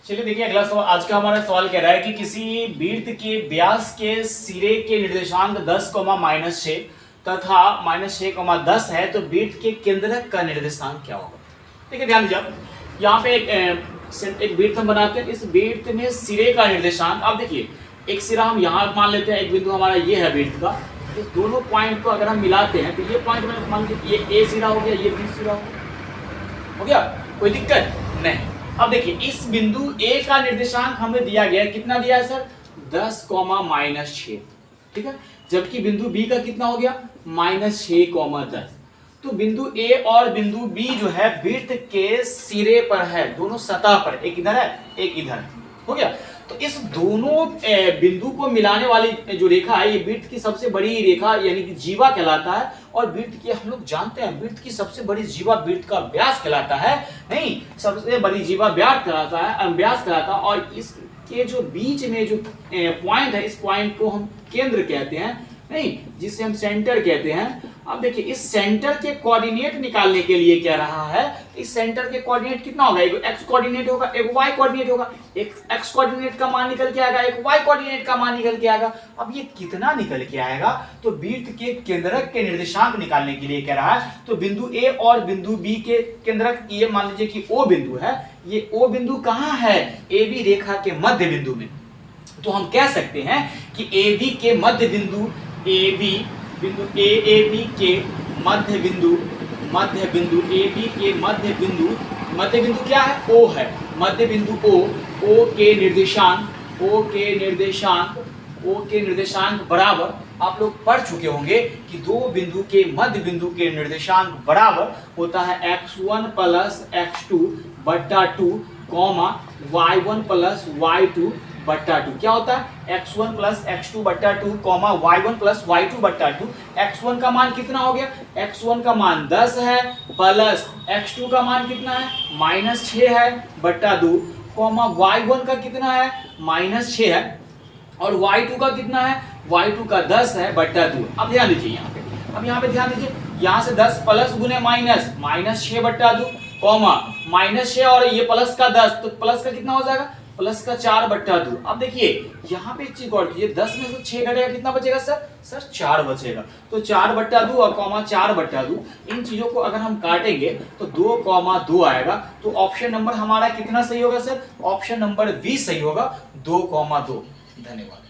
चलिए देखिए अगला सवाल। आज का हमारा सवाल कह रहा है कि किसी वृत्त के व्यास के सिरे के निर्देशांक 10, -6 तथा -6, 10 है तो वृत्त के केंद्रक का निर्देशांक क्या होगा। देखिए ध्यान दीजिए, यहाँ पे एक वृत्त हम बनाते हैं। इस वृत्त में सिरे का निर्देशांक, आप देखिए एक सिरा हम यहाँ मान लेते हैं, एक बिंदु हमारा ये है वृत्त का। इस दोनों पॉइंट को अगर हम मिलाते हैं तो ये पॉइंट में मान लीजिए ये ए सिरा हो गया, ये बी सिरा हो गया, कोई दिक्कत नहीं। अब देखिए इस बिंदु ए का निर्देशांक हमें दिया गया है, कितना दिया है सर, 10, -6, ठीक है। जबकि बिंदु बी का कितना हो गया, -6, 10। तो बिंदु ए और बिंदु बी जो है वृत्त के सिरे पर है, दोनों सतह पर, एक इधर है एक इधर, हो गया। तो इस दोनों बिंदु को मिलाने वाली जो रेखा है, ये वृत्त की सबसे बड़ी रेखा यानी कि जीवा कहलाता है। और वृत्त की हम लोग जानते हैं, वृत्त की सबसे बड़ी जीवा वृत्त का व्यास कहलाता है, नहीं, सबसे बड़ी जीवा व्यास कहलाता है, व्यास कहलाता है। और इसके जो बीच में जो पॉइंट है, इस पॉइंट को हम केंद्र कहते हैं, नहीं, जिसे हम सेंटर कहते हैं। अब देखिए इस सेंटर के कोऑर्डिनेट निकालने के लिए क्या रहा है, इस सेंटर के कोऑर्डिनेट कितना होगा, एक एक्स कोऑर्डिनेट होगा, एक वाई कोऑर्डिनेट होगा। एक एक्स कोऑर्डिनेट का मान निकल के आएगा, एक वाई कोऑर्डिनेट का मान निकल के आएगा। अब ये कितना निकल के आएगा, तो वृत्त के केंद्रक के निर्देशांक निकालने के लिए कह रहा है। तो बिंदु ए और बिंदु बी के केंद्रक, ये मान लीजिए कि ओ बिंदु है, ये ओ बिंदु कहाँ है, ए बी रेखा के मध्य बिंदु में। तो हम कह सकते हैं कि ए बी के मध्य बिंदु, ए बी बिंदु ए बी के मध्य बिंदु ए बी के मध्य बिंदु क्या है, ओ है, मध्य बिंदु ओ के निर्देशांक बराबर, आप लोग पढ़ चुके होंगे कि दो बिंदु के मध्य बिंदु के निर्देशांक बराबर होता है x1 + x2 बट्टा 2, y1 + y2 बट्टा 2। क्या होता है, x1 + x2 बट्टा 2, y1 + y2 बट्टा 2। x1 का मान कितना हो गया, x1 का मान 10 है, प्लस x2 का मान कितना है, -6 है बट्टा 2, y1 का कितना है, -6 है, और y2 का कितना है, y2 का 10 है बट्टा 2। अब ध्यान दीजिए यहाँ पे, अब यहाँ पे ध्यान दीजिए, यहाँ से 10 प्लस गुने माइनस, -6 बट्टा 2, -6 और ये प्लस का 10, तो प्लस का कितना हो जाएगा, प्लस का 4 बट्टा 2। अब देखिए यहाँ पे एक चीज और कीजिए, 10 में से 6 घटेगा, कितना बचेगा सर 4 बचेगा। तो 4 बट्टा 2 और 4 बट्टा 2, इन चीजों को अगर हम काटेंगे तो 2, 2 आएगा। तो ऑप्शन नंबर हमारा कितना सही होगा सर, ऑप्शन नंबर बी सही होगा, 2, 2। धन्यवाद।